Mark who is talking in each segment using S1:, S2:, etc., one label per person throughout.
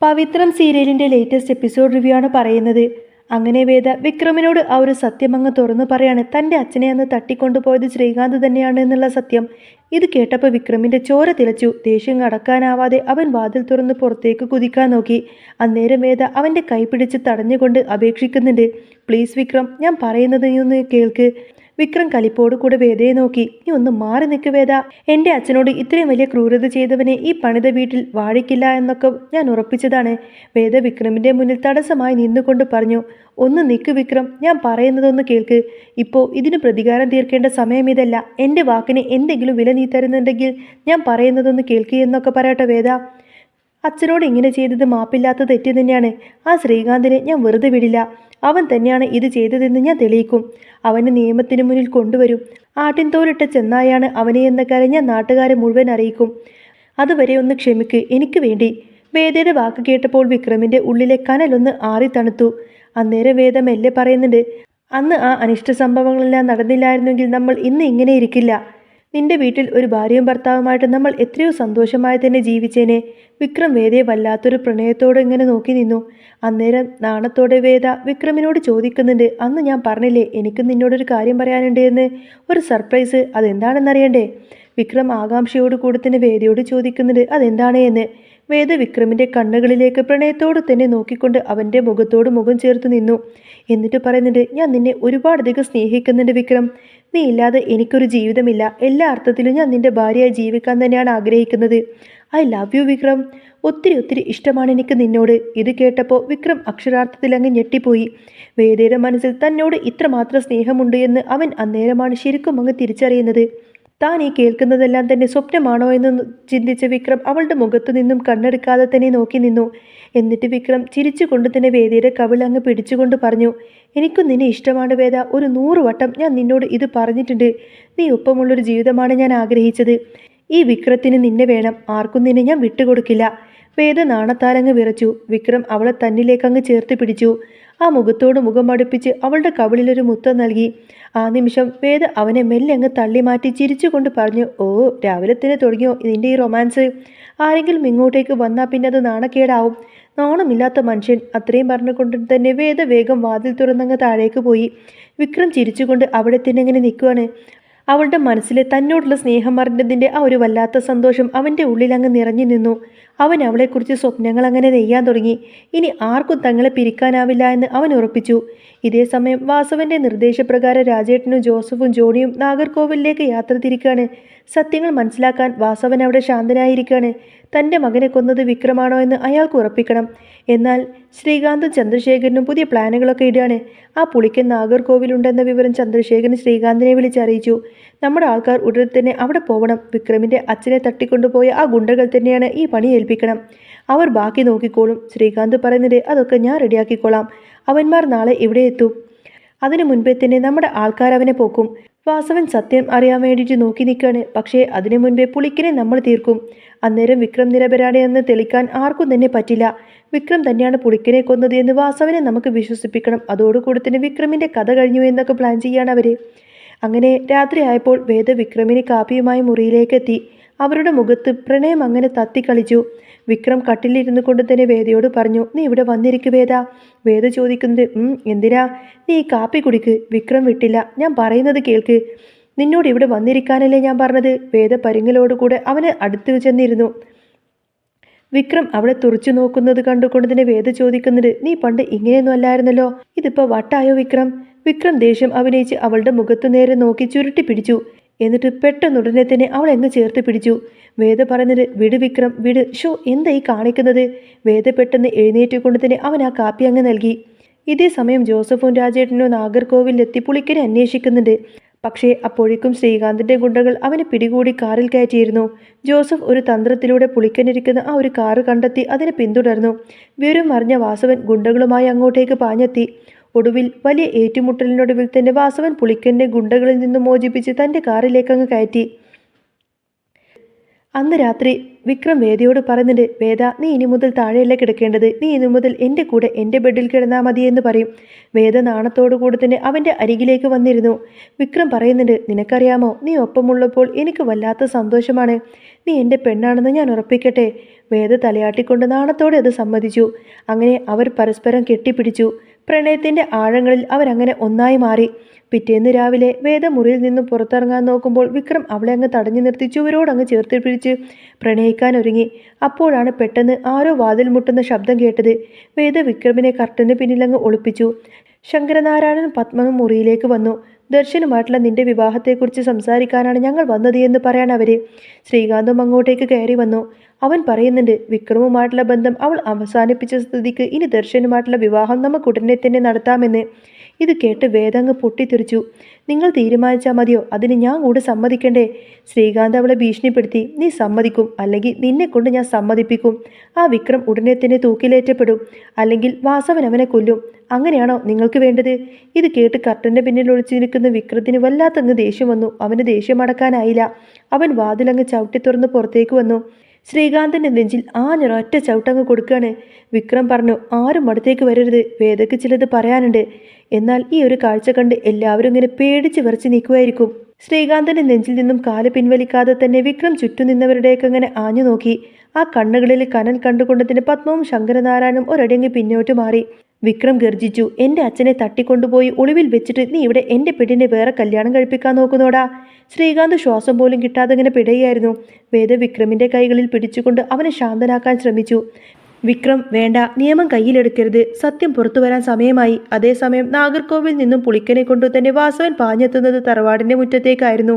S1: പവിത്രം സീരിയലിന്റെ latest episode review ആണ് പറയുന്നത്. അങ്ങനെ വേദ വിക്രമിനോട് ആ ഒരു സത്യം അങ്ങ് തുറന്നു പറയാണ്. തൻ്റെ അച്ഛനെ അന്ന് തട്ടിക്കൊണ്ടുപോയത് ശ്രീകാന്ത് തന്നെയാണ് എന്നുള്ള സത്യം. ഇത് കേട്ടപ്പോൾ വിക്രമിന്റെ ചോര തിളച്ചു. ദേഷ്യം അടക്കാനാവാതെ അവൻ വാതിൽ തുറന്ന് പുറത്തേക്ക് കുതിക്കാൻ നോക്കി. അന്നേരം വേദ അവന്റെ കൈ പിടിച്ച് തടഞ്ഞുകൊണ്ട് അപേക്ഷിക്കുന്നുണ്ട്. പ്ലീസ് വിക്രം, ഞാൻ പറയുന്നത് നീ ഒന്ന് കേൾക്ക്. വിക്രം കലിപ്പോട് കൂടെ വേദയെ നോക്കി. നീ ഒന്ന് മാറി നിൽക്ക് വേദ. എൻ്റെ അച്ഛനോട് ഇത്രയും വലിയ ക്രൂരത ചെയ്തവനെ ഈ പണിത വീട്ടിൽ വാഴിക്കില്ല എന്നൊക്കെ ഞാൻ ഉറപ്പിച്ചതാണ്. വേദ വിക്രമിന്റെ മുന്നിൽ തടസ്സമായി നിന്നുകൊണ്ട് പറഞ്ഞു. ഒന്ന് നിൽക്ക് വിക്രം, ഞാൻ പറയുന്നതൊന്ന് കേൾക്ക്. ഇപ്പോൾ ഇതിന് പ്രതികാരം തീർക്കേണ്ട സമയം ഇതല്ല. എൻ്റെ വാക്കിന് എന്തെങ്കിലും വില നീ തരുന്നുണ്ടെങ്കിൽ ഞാൻ പറയുന്നതൊന്ന് കേൾക്ക് എന്നൊക്കെ പറയട്ടെ വേദ. അച്ഛനോട് ഇങ്ങനെ ചെയ്തത് മാപ്പില്ലാത്ത തെറ്റ് തന്നെയാണ്. ആ ശ്രീകാന്തിനെ ഞാൻ വെറുതെ വിടില്ല. അവൻ തന്നെയാണ് ഇത് ചെയ്തതെന്ന് ഞാൻ തെളിയിക്കും. അവനെ നിയമത്തിന് മുന്നിൽ കൊണ്ടുവരും. ആട്ടിൻ തോലിട്ട ചെന്നായാണ് അവനെ എന്ന കാര്യം ഞാൻ നാട്ടുകാരെ മുഴുവൻ അറിയിക്കും. അതുവരെ ഒന്ന് ക്ഷമിക്ക് എനിക്ക് വേണ്ടി. വേദയുടെ വാക്ക് കേട്ടപ്പോൾ വിക്രമിന്റെ ഉള്ളിലെ കനലൊന്ന് ആറി തണുത്തു. അന്നേരം വേദ മെല്ലെ പറയുന്നുണ്ട്. അന്ന് ആ അനിഷ്ട സംഭവങ്ങളെല്ലാം നടന്നില്ലായിരുന്നെങ്കിൽ നമ്മൾ ഇന്ന് ഇങ്ങനെ ഇരിക്കില്ല. നിന്റെ വീട്ടിൽ ഒരു ഭാര്യയും ഭർത്താവുമായിട്ട് നമ്മൾ എത്രയോ സന്തോഷമായി തന്നെ ജീവിച്ചേനെ. വിക്രം വേദയെ വല്ലാത്തൊരു പ്രണയത്തോടെ ഇങ്ങനെ നോക്കി നിന്നു. അന്നേരം നാണത്തോടെ വേദ വിക്രമിനോട് ചോദിക്കുന്നുണ്ട്. അന്ന് ഞാൻ പറഞ്ഞില്ലേ എനിക്ക് നിന്നോടൊരു കാര്യം പറയാനുണ്ട് എന്ന്, ഒരു സർപ്രൈസ്, അതെന്താണെന്നറിയണ്ടേ? വിക്രം ആകാംക്ഷയോട് കൂടി തന്നെ വേദയോട് ചോദിക്കുന്നുണ്ട് അതെന്താണ് എന്ന്. വേദ വിക്രമിന്റെ കണ്ണുകളിലേക്ക് പ്രണയത്തോട് തന്നെ നോക്കിക്കൊണ്ട് അവന്റെ മുഖത്തോട് മുഖം ചേർത്ത് നിന്നു. എന്നിട്ട് പറയുന്നുണ്ട്. ഞാൻ നിന്നെ ഒരുപാടധികം സ്നേഹിക്കുന്നുണ്ട് വിക്രം. നീ ഇല്ലാതെ എനിക്കൊരു ജീവിതമില്ല. എല്ലാ അർത്ഥത്തിലും ഞാൻ നിന്റെ ഭാര്യയായി ജീവിക്കാൻ തന്നെയാണ് ആഗ്രഹിക്കുന്നത്. I love you Vikram. ഒത്തിരി ഒത്തിരി ഇഷ്ടമാണ് എനിക്ക് നിന്നോട്. ഇത് കേട്ടപ്പോൾ വിക്രം അക്ഷരാർത്ഥത്തിൽ അങ്ങ് ഞെട്ടിപ്പോയി. വേദയുടെ മനസ്സിൽ തന്നോട് ഇത്രമാത്രം സ്നേഹമുണ്ട് എന്ന് അവൻ അന്നേരമാണ് ശരിക്കും അങ്ങ് തിരിച്ചറിയുന്നത്. താൻ ഈ കേൾക്കുന്നതെല്ലാം തന്നെ സ്വപ്നമാണോ എന്ന് ചിന്തിച്ച വിക്രം അവളുടെ മുഖത്തു നിന്നും കണ്ണെടുക്കാതെ തന്നെ നോക്കി നിന്നു. എന്നിട്ട് വിക്രം ചിരിച്ചുകൊണ്ട് തന്നെ വേദയുടെ കവിളങ്ങ് പിടിച്ചുകൊണ്ട് പറഞ്ഞു. എനിക്കും നിന്നെ ഇഷ്ടമാണ് വേദ. ഒരു 100 വട്ടം ഞാൻ നിന്നോട് ഇത് പറഞ്ഞിട്ടുണ്ട്. നീ ഒപ്പമുള്ളൊരു ജീവിതമാണ് ഞാൻ ആഗ്രഹിച്ചത്. ഈ വിക്രത്തിന് നിന്നെ വേണം. ആർക്കും നിന്നെ ഞാൻ വിട്ടുകൊടുക്കില്ല. വേദ നാണത്താലങ്ങ് വിറച്ചു. വിക്രം അവളെ തന്നിലേക്കങ്ങ് ചേർത്ത് പിടിച്ചു. ആ മുഖത്തോട് മുഖം അടുപ്പിച്ച് അവളുടെ കവിളിലൊരു മുത്തം നൽകി. ആ നിമിഷം വേദ അവനെ മെല്ലെ അങ്ങ് തള്ളി മാറ്റി ചിരിച്ചുകൊണ്ട് പറഞ്ഞു. ഓ, രാവിലെ തന്നെ തുടങ്ങിയോ നിന്റെ ഈ റൊമാൻസ്? ആരെങ്കിലും ഇങ്ങോട്ടേക്ക് വന്നാൽ പിന്നെ അത് നാണക്കേടാവും. നാണമില്ലാത്ത മനുഷ്യൻ. അത്രയും പറഞ്ഞുകൊണ്ട് തന്നെ വേദ വേഗം വാതിൽ തുറന്നങ്ങ് താഴേക്ക് പോയി. വിക്രം ചിരിച്ചുകൊണ്ട് അവിടെ തന്നെ ഇങ്ങനെ നിൽക്കുവാണ്. അവളുടെ മനസ്സിലെ തന്നോടുള്ള സ്നേഹം അറിഞ്ഞതിൻ്റെ ആ ഒരു വല്ലാത്ത സന്തോഷം അവൻ്റെ ഉള്ളിൽ അങ്ങ് നിറഞ്ഞു നിന്നു. അവൻ അവളെക്കുറിച്ച് സ്വപ്നങ്ങൾ അങ്ങനെ നെയ്യാൻ തുടങ്ങി. ഇനി ആർക്കും തങ്ങളെ പിരിക്കാനാവില്ല എന്ന് അവൻ ഉറപ്പിച്ചു. ഇതേ സമയം വാസവന്റെ നിർദ്ദേശപ്രകാരം രാജേട്ടനും ജോസഫും ജോണിയും നാഗർകോവിലേക്ക് യാത്ര തിരിക്കുകയാണ്. സത്യങ്ങൾ മനസ്സിലാക്കാൻ വാസവൻ അവിടെ ശാന്തനായിരിക്കുകയാണ്. തൻ്റെ മകനെ കൊന്നത് വിക്രമാണോ എന്ന് അയാൾക്ക് ഉറപ്പിക്കണം. എന്നാൽ ശ്രീകാന്തും ചന്ദ്രശേഖരനും പുതിയ പ്ലാനുകളൊക്കെ ഇടുകയാണ്. ആ പുളിക്കൻ നാഗർകോവിലുണ്ടെന്ന വിവരം ചന്ദ്രശേഖരൻ ശ്രീകാന്തിനെ വിളിച്ചറിയിച്ചു. നമ്മുടെ ആൾക്കാർ ഉടനെ തന്നെ അവിടെ പോകണം. വിക്രമിൻ്റെ അച്ഛനെ തട്ടിക്കൊണ്ടുപോയ ആ ഗുണ്ടകൾ തന്നെയാണ് ഈ പണി ഏൽപ്പിക്കണം. അവർ ബാക്കി നോക്കിക്കോളും. ശ്രീകാന്ത് പറയുന്നത് അതൊക്കെ ഞാൻ റെഡിയാക്കിക്കോളാം. അവന്മാർ നാളെ ഇവിടെ എത്തും. അതിനു മുൻപേ തന്നെ നമ്മുടെ ആൾക്കാർ അവനെ പോക്കും. വാസവൻ സത്യം അറിയാൻ വേണ്ടിയിട്ട് നോക്കി നിൽക്കുകയാണ്. പക്ഷേ അതിനു മുൻപേ പുളിക്കിനെ നമ്മൾ തീർക്കും. അന്നേരം വിക്രം നിരപരാധിയെന്ന് തെളിയിക്കാൻ ആർക്കും തന്നെ പറ്റില്ല. വിക്രം തന്നെയാണ് പുളിക്കിനെ കൊന്നത് എന്ന് വാസവനെ നമുക്ക് വിശ്വസിപ്പിക്കണം. അതോടുകൂടി തന്നെ വിക്രമിൻ്റെ കഥ കഴിഞ്ഞു എന്നൊക്കെ പ്ലാൻ ചെയ്യാണ് അവർ. അങ്ങനെ രാത്രിയായപ്പോൾ വേദ വിക്രമിന് കാപ്പിയുമായി മുറിയിലേക്ക് എത്തി. അവരുടെ മുഖത്ത് പ്രണയം അങ്ങനെ തത്തിക്കളിച്ചു. വിക്രം കട്ടിലിരുന്നു കൊണ്ട് തന്നെ വേദയോട് പറഞ്ഞു. നീ ഇവിടെ വന്നിരിക്കു വേദ. വേദ ചോദിക്കുന്നത് എന്തിനാ? നീ ഈ കാപ്പി കുടിക്ക്. വിക്രം വിട്ടില്ല. ഞാൻ പറയുന്നത് കേൾക്ക്. നിന്നോട് ഇവിടെ വന്നിരിക്കാനല്ലേ ഞാൻ പറഞ്ഞത്. വേദ പരിങ്ങലോടുകൂടെ അവന് അടുത്ത് ചെന്നിരുന്നു. വിക്രം അവളെ തുറച്ചു നോക്കുന്നത് കണ്ടുകൊണ്ട് തന്നെ വേദ ചോദിക്കുന്നത്. നീ പണ്ട് ഇങ്ങനെയൊന്നും അല്ലായിരുന്നല്ലോ. ഇതിപ്പോൾ വട്ടായോ വിക്രം? വിക്രം ദേഷ്യം അഭിനയിച്ച് അവളുടെ മുഖത്ത് നേരെ നോക്കി ചുരുട്ടി പിടിച്ചു. എന്നിട്ട് പെട്ടെന്നുടനെ തന്നെ അവൾ എങ്ങ് ചേർത്ത് പിടിച്ചു. വേദ പറഞ്ഞത് വിട് വിക്രം വിട്. ഷോ, എന്താ ഈ കാണിക്കുന്നത്? വേദ പെട്ടെന്ന് എഴുന്നേറ്റുകൊണ്ട് തന്നെ അവൻ ആ കാപ്പി അങ്ങ് നൽകി. ഇതേ സമയം ജോസഫും രാജേട്ടനും നാഗർകോവിലെത്തി പുളിക്കനെ അന്വേഷിക്കുന്നുണ്ട്. പക്ഷേ അപ്പോഴേക്കും ശ്രീകാന്തിന്റെ ഗുണ്ടകൾ അവനെ പിടികൂടി കാറിൽ കയറ്റിയിരുന്നു. ജോസഫ് ഒരു തന്ത്രത്തിലൂടെ പുളിക്കനിരിക്കുന്ന ആ ഒരു കാറ് കണ്ടെത്തി അതിനെ പിന്തുടർന്നു. വിവരം അറിഞ്ഞ വാസവൻ ഗുണ്ടകളുമായി അങ്ങോട്ടേക്ക് പാഞ്ഞെത്തി. ഒടുവിൽ വലിയ ഏറ്റുമുട്ടലിനൊടുവിൽ തന്നെ വാസവൻ പുളിക്കനെ ഗുണ്ടകളിൽ നിന്നും മോചിപ്പിച്ച് തൻ്റെ കാറിലേക്കങ്ങ് കയറ്റി. അന്ന് രാത്രി വിക്രം വേദയോട് പറയുന്നുണ്ട്. വേദ, നീ ഇനി മുതൽ താഴെയല്ല കിടക്കേണ്ടത്. നീ ഇനി മുതൽ എൻ്റെ കൂടെ എൻ്റെ ബെഡിൽ കിടന്നാൽ മതി എന്ന് പറയും. വേദ നാണത്തോടു കൂടി തന്നെ അവൻ്റെ അരികിലേക്ക് വന്നിരുന്നു. വിക്രം പറയുന്നുണ്ട്. നിനക്കറിയാമോ, നീ ഒപ്പമുള്ളപ്പോൾ എനിക്ക് വല്ലാത്ത സന്തോഷമാണ്. നീ എൻ്റെ പെണ്ണാണെന്ന് ഞാൻ ഉറപ്പിക്കട്ടെ. വേദ തലയാട്ടിക്കൊണ്ട് നാണത്തോടെ അത് സമ്മതിച്ചു. അങ്ങനെ അവർ പരസ്പരം കെട്ടിപ്പിടിച്ചു. പ്രണയത്തിന്റെ ആഴങ്ങളിൽ അവരങ്ങനെ ഒന്നായി മാറി. പിറ്റേന്ന് രാവിലെ വേദ മുറിയിൽ നിന്നും പുറത്തിറങ്ങാൻ നോക്കുമ്പോൾ വിക്രം അവളെ അങ്ങ് തടഞ്ഞു നിർത്തി ചുവരോടങ്ങ് ചേർത്ത് പിടിച്ച് പ്രണയിക്കാൻ ഒരുങ്ങി. അപ്പോഴാണ് പെട്ടെന്ന് ആരോ വാതിൽ മുട്ടുന്ന ശബ്ദം കേട്ടത്. വേദ വിക്രമിനെ കർട്ടന് പിന്നിലങ്ങ് ഒളിപ്പിച്ചു. ശങ്കരനാരായണൻ പത്മനും മുറിയിലേക്ക് വന്നു. ദർശനുമായിട്ടുള്ള നിന്റെ വിവാഹത്തെക്കുറിച്ച് സംസാരിക്കാനാണ് ഞങ്ങൾ വന്നത് എന്ന് പറയാൻ അവര്. ശ്രീകാന്തും അങ്ങോട്ടേക്ക് കയറി വന്നു. അവൻ പറയുന്നുണ്ട്, വിക്രമുമായിട്ടുള്ള ബന്ധം അവൾ അവസാനിപ്പിച്ച സ്ഥിതിക്ക് ഇനി ദർശനുമായിട്ടുള്ള വിവാഹം നമുക്ക് ഉടനെ തന്നെ നടത്താമെന്ന്. ഇത് കേട്ട് വേദങ്ങ് പൊട്ടിത്തെറിച്ചു. നിങ്ങൾ തീരുമാനിച്ചാൽ മതിയോ? അതിന് ഞാൻ കൂടെ സമ്മതിക്കണ്ടേ? ശ്രീകാന്ത് അവളെ ഭീഷണിപ്പെടുത്തി. നീ സമ്മതിക്കും, അല്ലെങ്കിൽ നിന്നെ കൊണ്ട് ഞാൻ സമ്മതിപ്പിക്കും. ആ വിക്രം ഉടനെ തന്നെ തൂക്കിലേറ്റപ്പെടും, അല്ലെങ്കിൽ വാസവൻ അവനെ കൊല്ലും. അങ്ങനെയാണോ നിങ്ങൾക്ക് വേണ്ടത്? ഇത് കേട്ട് കർട്ടന്റെ പിന്നിൽ ഒളിച്ചു നിൽക്കുന്ന വിക്രത്തിന് വല്ലാത്തങ്ങ് ദേഷ്യം വന്നു. അവന് ദേഷ്യം അടക്കാനായില്ല. അവൻ വാതിലങ്ങ് ചവിട്ടി തുറന്ന് പുറത്തേക്ക് വന്നു. ശ്രീകാന്തിന്റെ നെഞ്ചിൽ ആഞ്ഞൊരൊറ്റ ചവിട്ടങ്ങ് കൊടുക്കുകയാണ്. വിക്രം പറഞ്ഞു, ആരും അടുത്തേക്ക് വരരുത്, വേദയ്ക്ക് ചിലത് പറയാനുണ്ട്. എന്നാൽ ഈ ഒരു കാഴ്ച കണ്ട് എല്ലാവരും ഇങ്ങനെ പേടിച്ച് വിറച്ച് നിൽക്കുമായിരിക്കും. ശ്രീകാന്തിന്റെ നെഞ്ചിൽ നിന്നും കാല് പിൻവലിക്കാതെ തന്നെ വിക്രം ചുറ്റും നിന്നവരുടെയൊക്കെ അങ്ങനെ ആഞ്ഞു നോക്കി. ആ കണ്ണുകളിൽ കനൽ കണ്ടുകൊണ്ട് തന്നെ പത്മവും ശങ്കരനാരായണനും ഒരടങ്ങി പിന്നോട്ട് മാറി. വിക്രം ഗർജിച്ചു, എൻ്റെ അച്ഛനെ തട്ടിക്കൊണ്ടുപോയി ഒളിവിൽ വെച്ചിട്ട് നീ ഇവിടെ എൻ്റെ പെണ്ണിനെ വേറെ കല്യാണം കഴിപ്പിക്കാൻ നോക്കുന്നോടാ. ശ്രീകാന്ത് ശ്വാസം പോലും കിട്ടാതെ ഇങ്ങനെ പിടയായിരുന്നു. വേദ വിക്രമിൻ്റെ കൈകളിൽ പിടിച്ചുകൊണ്ട് അവനെ ശാന്തനാക്കാൻ ശ്രമിച്ചു. വിക്രം, വേണ്ട, നിയമം കയ്യിലെടുക്കരുത്. സത്യം പുറത്തു വരാൻ സമയമായി. അതേസമയം നാഗർകോവിൽ നിന്നും പുളിക്കനെ കൊണ്ടു തന്നെ വാസവൻ പാഞ്ഞെത്തുന്നത് തറവാടിൻ്റെ മുറ്റത്തേക്കായിരുന്നു.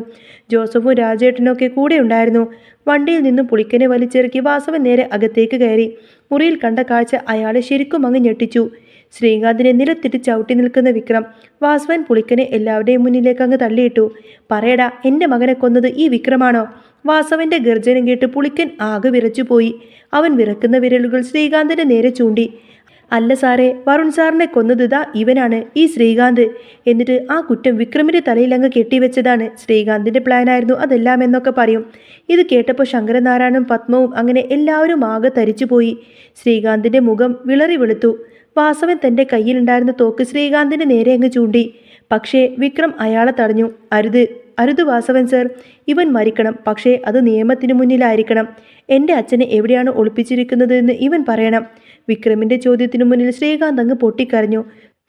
S1: ജോസഫും രാജേട്ടനൊക്കെ കൂടെ ഉണ്ടായിരുന്നു. വണ്ടിയിൽ നിന്നും പുളിക്കനെ വലിച്ചിറക്കി വാസവൻ നേരെ അകത്തേക്ക് കയറി. മുറിയിൽ കണ്ട കാഴ്ച അയാളെ ശരിക്കും അങ്ങ് ഞെട്ടിച്ചു. ശ്രീകാന്തിനെ നിലത്തിട്ട് ചവിട്ടി നിൽക്കുന്ന വിക്രം. വാസവൻ പുളിക്കനെ എല്ലാവരുടെയും മുന്നിലേക്ക് അങ്ങ് തള്ളിയിട്ടു. പറയടാ, എൻ്റെ മകനെ കൊന്നത് ഈ വിക്രമാണോ? വാസവന്റെ ഗർജനം കേട്ട് പുളിക്കൻ ആകെ വിറച്ചുപോയി. അവൻ വിറക്കുന്ന വിരലുകൾ ശ്രീകാന്തിന്റെ നേരെ ചൂണ്ടി. അല്ല സാറേ, വരുൺ സാറിനെ കൊന്നത് ദാ ഇവനാണ്, ഈ ശ്രീകാന്ത്. എന്നിട്ട് ആ കുറ്റം വിക്രമിന്റെ തലയിൽ അങ്ങ് കെട്ടിവെച്ചതാണ്. ശ്രീകാന്തിന്റെ പ്ലാനായിരുന്നു അതെല്ലാം എന്നൊക്കെ പറയും. ഇത് കേട്ടപ്പോൾ ശങ്കരനാരായണനും പത്മവും അങ്ങനെ എല്ലാവരും ആകെ തരിച്ചുപോയി. ശ്രീകാന്തിന്റെ മുഖം വിളറി വെളുത്തു. വാസവൻ തൻ്റെ കയ്യിലുണ്ടായിരുന്ന തോക്ക് ശ്രീകാന്തിന്റെ നേരെ അങ്ങ് ചൂണ്ടി. പക്ഷേ വിക്രം അയാളെ തടഞ്ഞു. അരുത്, അരുത് വാസവൻ സർ, ഇവൻ മരിക്കണം. പക്ഷേ അത് നിയമത്തിന് മുന്നിലായിരിക്കണം. എൻ്റെ അച്ഛനെ എവിടെയാണ് ഒളിപ്പിച്ചിരിക്കുന്നത് എന്ന് ഇവൻ പറയണം. വിക്രമിൻ്റെ ചോദ്യത്തിനു മുന്നിൽ ശ്രീകാന്ത് അങ്ങ് പൊട്ടിക്കരഞ്ഞു.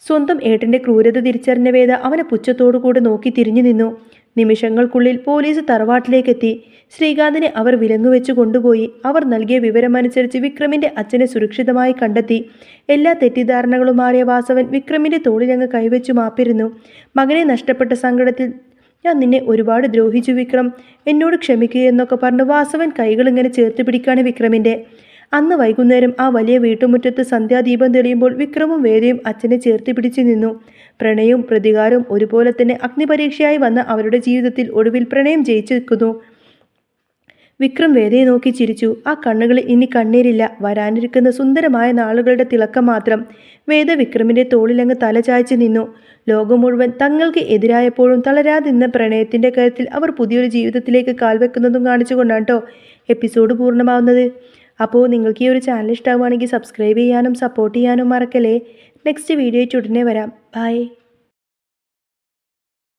S1: സ്വന്തം ഏട്ടൻ്റെ ക്രൂരത തിരിച്ചറിഞ്ഞ വേദ അവനെ പുച്ഛത്തോടുകൂടെ നോക്കി തിരിഞ്ഞു നിന്നു. നിമിഷങ്ങൾക്കുള്ളിൽ പോലീസ് തറവാട്ടിലേക്കെത്തി. ശ്രീകാന്തിനെ അവർ വിലങ്ങുവെച്ച് കൊണ്ടുപോയി. അവർ നൽകിയ വിവരമനുസരിച്ച് വിക്രമിൻ്റെ അച്ഛനെ സുരക്ഷിതമായി കണ്ടെത്തി. എല്ലാ തെറ്റിദ്ധാരണകളും മാറിയ വാസവൻ വിക്രമിൻ്റെ തോളിലങ്ങ് കൈവച്ചു മാപ്പിരുന്നു. മകനെ നഷ്ടപ്പെട്ട സങ്കടത്തിൽ, ഞാൻ നിന്നെ ഒരുപാട് ദ്രോഹിച്ചു വിക്രം, എന്നോട് ക്ഷമിക്കുകയെന്നൊക്കെ പറഞ്ഞ് വാസവൻ കൈകൾ ഇങ്ങനെ ചേർത്ത് പിടിക്കാണ് വിക്രമിൻ്റെ. അന്ന് വൈകുന്നേരം ആ വലിയ വീട്ടുമുറ്റത്ത് സന്ധ്യാദീപം തെളിയുമ്പോൾ വിക്രമും വേദയും അച്ഛനെ ചേർത്ത് പിടിച്ചു നിന്നു. പ്രണയവും പ്രതികാരവും ഒരുപോലെ തന്നെ അഗ്നിപരീക്ഷയായി വന്ന അവരുടെ ജീവിതത്തിൽ ഒടുവിൽ പ്രണയം ജയിച്ചു നിൽക്കുന്നു. വിക്രം വേദയെ നോക്കി ചിരിച്ചു. ആ കണ്ണുകളിൽ ഇനി കണ്ണീരില്ല, വരാനിരിക്കുന്ന സുന്ദരമായ നാളുകളുടെ തിളക്കം മാത്രം. വേദ വിക്രമിൻ്റെ തോളിലങ്ങ് തല ചായ്ച്ചു നിന്നു. ലോകം മുഴുവൻ തങ്ങൾക്ക് എതിരായപ്പോഴും തളരാതെ നിന്ന പ്രണയത്തിൻ്റെ കാര്യത്തിൽ അവർ പുതിയൊരു ജീവിതത്തിലേക്ക് കാൽവെക്കുന്നതും കാണിച്ചുകൊണ്ടാണ് കേട്ടോ എപ്പിസോഡ് പൂർണ്ണമാവുന്നത്. അപ്പോൾ നിങ്ങൾക്ക് ഈ ഒരു ചാനൽ ഇഷ്ടമാവുകയാണെങ്കിൽ സബ്സ്ക്രൈബ് ചെയ്യാനും സപ്പോർട്ട് ചെയ്യാനും മറക്കല്ലേ. നെക്സ്റ്റ് വീഡിയോ ഉടനെ വരാം. ബൈ.